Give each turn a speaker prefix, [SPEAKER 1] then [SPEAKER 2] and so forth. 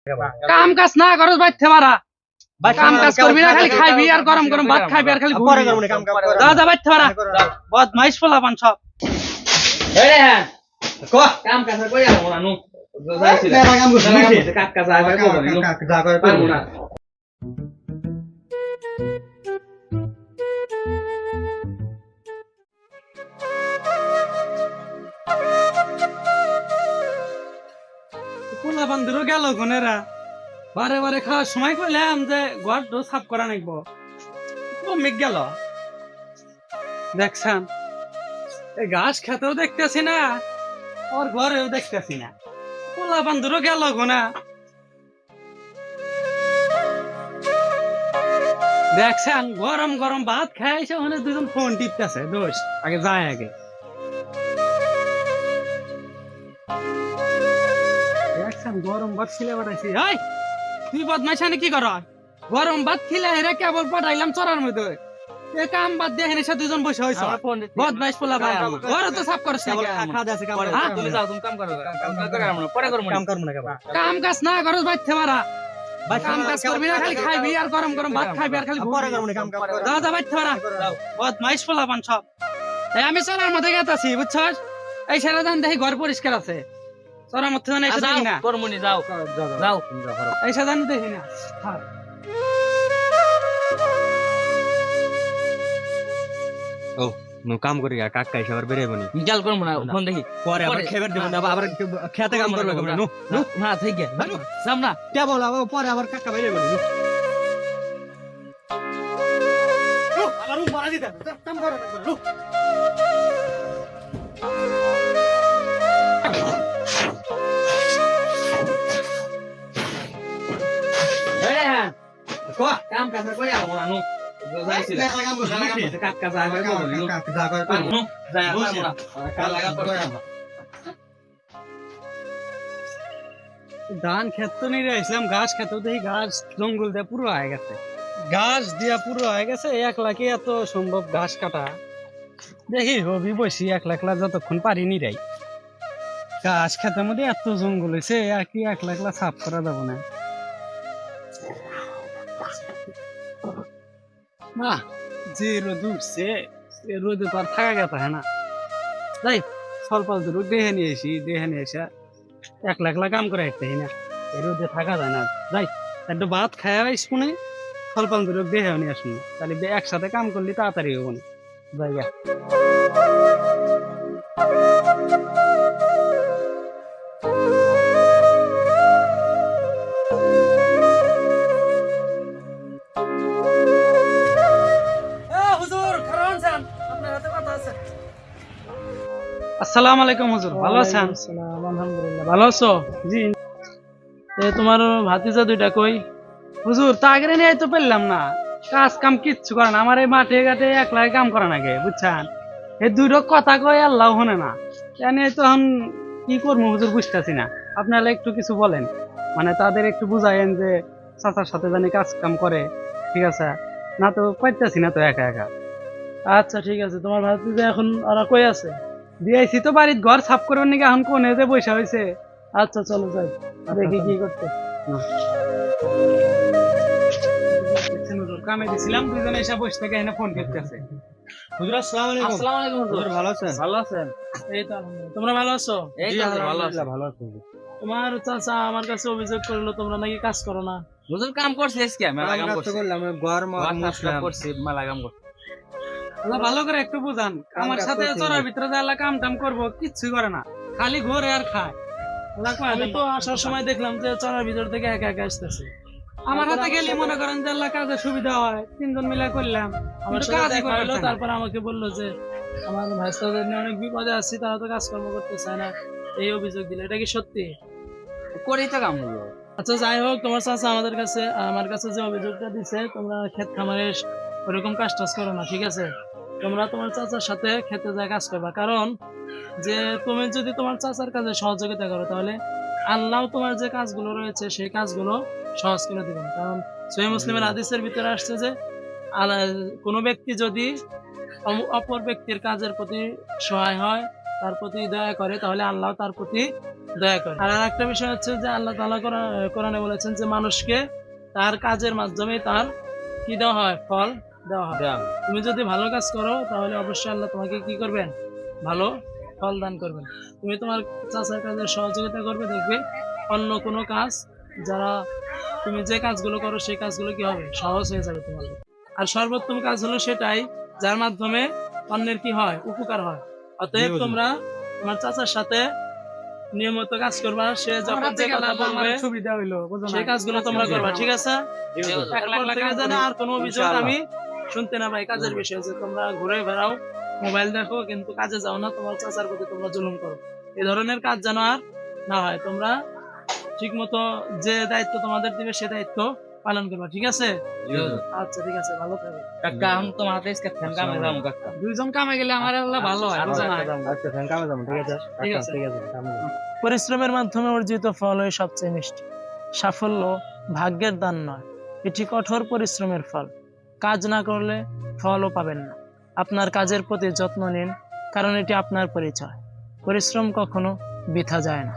[SPEAKER 1] কাম কাজ না করস বাইতে পারা কাম কাজ করবি না খালি খাইবি আর গরম গরম ভাত খাইবি আর খালি
[SPEAKER 2] পরে করব না কাম
[SPEAKER 1] যা যা বাইতে পারা বদমাইশ পোলাপান সব
[SPEAKER 2] এই রে হ্যাঁ কো
[SPEAKER 1] কাম কাজ কই আর মোরা নু যাইছিল
[SPEAKER 2] কাম করছিস
[SPEAKER 1] কাক কাজ আইবা করব নু
[SPEAKER 2] যা করে
[SPEAKER 1] পারবো না পোলাপান দূর গেল কোনেরা বারে বারে খাওয়ার সময় কইলাম যে ঘর ডো সাফ করা নাকবো কমে গেল দেখছেন এই ঘাস খেতেও দেখতেছি না ওর ঘরেও দেখতেছি না পোলা বান্ধুরও গেল গোনা দেখছেন গরম গরম ভাত খাইছে ওখানে দুজন ফোন টিপতেছে দোষ আগে যায় আগে দেখছেন গরম ভাত ছিলে বাড়াইছি হাই তুই বদমাইশানি কি কর গরম ভাত খিলে হেরে কেবল পাঠাইলাম চড়ার মধ্যে কাম বাদ দিয়ে হেনে দুজন বসে হয়েছে বদমাইশ পোলা ভাই ঘর তো সাফ করছ
[SPEAKER 2] তুমি যাও তুমি কাম করো পরে করব কাম করব না
[SPEAKER 1] কাম কাজ না করস বাইতে পারা কাম কাজ করবি না খালি খাইবি আর গরম গরম ভাত খাইবি আর খালি
[SPEAKER 2] পরে করব না কাম
[SPEAKER 1] যা যা বাইতে পারা বদমাইশ পোলা বান সব এই আমি চড়ার মধ্যে গেতাছি বুঝছস এই সারা দান দেখি ঘর পরিষ্কার আছে চড়ার মধ্যে জানা এসে দেখি না
[SPEAKER 2] করমুনি যাও যাও
[SPEAKER 1] এই সারা দান দেখি না
[SPEAKER 3] ও নো কাম করি কাকা এসে আবার বেরিয়ে বনি
[SPEAKER 2] নিকাল করব না ফোন দেখি
[SPEAKER 3] পরে আবার খেবার দেব না আবার খেতে কাম করবে নো
[SPEAKER 2] নো না ঠিক আছে সামনা
[SPEAKER 3] কে বলা পরে আবার কাকা বেরিয়ে বনি
[SPEAKER 2] আমার রুম ভাড়া দিতে কাম করো
[SPEAKER 1] কাম কাজ কই আর মোরা নু যাইছিল কাক কাজ আইবা করব নু
[SPEAKER 2] যা করে
[SPEAKER 1] নু যায় মোরা কাল লাগা পড়ে ধান ক্ষেত তো নিয়ে আসলাম ঘাস খেতেও দেখি ঘাস জঙ্গল দিয়ে পুরো হয়ে গেছে ঘাস দিয়া পুরো হয়ে গেছে এক লাখে এত সম্ভব ঘাস কাটা দেখি রবি বসি এক লাখ যতক্ষণ পারিনি রাই ঘাস খেতের মধ্যে এত জঙ্গল হয়েছে আর কি এক লাখ সাফ করা যাবো না না যে রোদ উঠছে রোদে তো আর থাকা গেছে হ্যাঁ না যাই স্বল্প দূর দেহে নিয়ে এসে এক লাখ কাম করে একটা না এই রোদে থাকা যায় না যাই একটু ভাত খাওয়া শুনে স্বল্প দূর দেহে নিয়ে আসুন তাহলে একসাথে কাম করলে তাড়াতাড়ি হবো না জায়গা আসসালামু আলাইকুম হুজুর ভালো আছেন আলহামদুলিল্লাহ ভালো আছো জি তোমার ভাতিজা দুইটা কই হুজুর তা আগে নিয়ে তো পেলাম না কাজ কাম কিচ্ছু করে না আমার এই মাঠে ঘাটে একলাই কাম করে নাকি বুঝছেন এই দুটো কথা কই আল্লাহ শোনে না জানি তো এখন কি করবো হুজুর বুঝতেছি না আপনারা একটু কিছু বলেন মানে তাদের একটু বুঝাইন যে চাচার সাথে জানি কাজ কাম করে ঠিক আছে না তো পাইতেছি না তো একা একা আচ্ছা ঠিক আছে তোমার ভাতিজা এখন ওরা কই আছে দিয়েছি তো বাড়ির ঘর সাফ করবেন নাকি এখন কোনে যে বসে হয়েছে আচ্ছা চলো যাই দেখি কি করতে কামে দিছিলাম দুজনে এসে বসে থেকে এনে ফোন করতেছে
[SPEAKER 3] হুজুর আসসালামু আলাইকুম
[SPEAKER 2] আসসালামু আলাইকুম
[SPEAKER 3] হুজুর ভালো আছেন
[SPEAKER 1] ভালো আছেন এই তো তোমরা ভালো আছো
[SPEAKER 2] এই তো ভালো আছে
[SPEAKER 3] ভালো আছি
[SPEAKER 1] তোমার চাচা আমার কাছে অভিযোগ করলো তোমরা নাকি কাজ করো না
[SPEAKER 2] হুজুর কাম করছিস আজকে মেলা কাম করছিস
[SPEAKER 3] করলাম গরম মুসলাম
[SPEAKER 2] করছি মেলা কাম করছি
[SPEAKER 1] আল্লাহ ভালো করে একটু বুঝান আমার সাথে চড়ার ভিতরে যে আল্লাহ কাম টাম করবো কিচ্ছুই করে না খালি ঘোরে আর খায় আমি তো আসার সময় দেখলাম যে চড়ার ভিতর থেকে একা একা আসতেছে আমার হাতে গেলে মনে করেন যে আল্লাহ কাজে সুবিধা হয় তিনজন মিলে করলাম আমার কাজই করলো তারপর আমাকে বললো যে আমার ভাইস্তাদের নিয়ে অনেক বিপদে আছি তারা তো কাজকর্ম করতে চায় না এই অভিযোগ দিলে এটা কি সত্যি
[SPEAKER 2] করেই তো কাম হলো
[SPEAKER 1] আচ্ছা যাই হোক তোমার চাচা আমার কাছে যে অভিযোগটা দিছে তোমরা ক্ষেত খামারে ওরকম কাজ টাজ করো না ঠিক আছে তোমরা তোমার চাচার সাথে খেতে যায় কাজ করবা কারণ যে তুমি যদি তোমার চাচার কাজে সহযোগিতা করো তাহলে আল্লাহ তোমার যে কাজগুলো রয়েছে সেই কাজগুলো সহজ করে দিবেন কারণ সহিহ মুসলিমের হাদিসের ভিতরে আসছে যে কোনো ব্যক্তি যদি অপর ব্যক্তির কাজের প্রতি সহায় হয় তার প্রতি দয়া করে তাহলে আল্লাহ তার প্রতি দয়া করে। আর একটা বিষয় হচ্ছে যে আল্লাহ তাআলা কোরআনে বলেছেন যে মানুষকে তার কাজের মাধ্যমে তার কি দেওয়া হয়, ফল দেওয়া হয়। তুমি যদি ভালো কাজ করো তাহলে অবশ্যই আল্লাহ তোমাকে কি করবেন, ভালো ফল দান করবেন। তুমি তোমার চাচার কাজে সহযোগিতা করবে, দেখবে অন্য কোনো কাজ যারা তুমি যে কাজগুলো করো সেই কাজগুলো কি হবে, সহজ হয়ে যাবে তোমার জন্য। আর সর্বোত্তম কাজ হলো সেটাই যার মাধ্যমে অন্যের কি হয়, উপকার হয়। অতএব তোমরা তোমার চাচার সাথে নিয়মিত কাজ করবা, সে যখন যে কথা বলবে
[SPEAKER 4] সুবিধা হইলো, বুঝো না?
[SPEAKER 1] সেই কাজগুলো তোমরা করবা, ঠিক আছে? এরপর থেকে যেন আর কোনো অভিযোগ আমি শুনতে না পাই কাজের বিষয়ে, যে তোমরা ঘুরে বেড়াও, মোবাইল দেখো, কিন্তু কাজে যাও না, তোমার চাচার প্রতি তোমরা জুলুম করো। এই ধরনের কাজ যেন আর না হয়। তোমরা ঠিক মতো যে দায়িত্ব তোমাদের দিবে সে দায়িত্ব পালন করবা, ঠিক আছে? আচ্ছা ঠিক আছে, ভালো থাকো।
[SPEAKER 2] কাকা আমি তোমার হাতে ইসকে ফ্যান কামে যাবো কাকা।
[SPEAKER 4] দুইজন কামে গেলে আমার আল্লাহ ভালো হয়, বুঝো না?
[SPEAKER 3] আচ্ছা ফ্যান কামে যাবো, ঠিক আছে?
[SPEAKER 1] ঠিক আছে।
[SPEAKER 3] ঠিক আছে, কামে যাবো।
[SPEAKER 1] পরিশ্রমের মাধ্যমে অর্জিত ফল হয় সবচেয়ে মিষ্টি। সাফল্য ভাগ্যের দান নয়, এটি কঠোর পরিশ্রমের ফল। কাজ না করলে ফলও পাবেন না। আপনার কাজের প্রতি যত্ন নিন, কারণ এটি আপনার পরিচয়। পরিশ্রম কখনো বৃথা যায় না।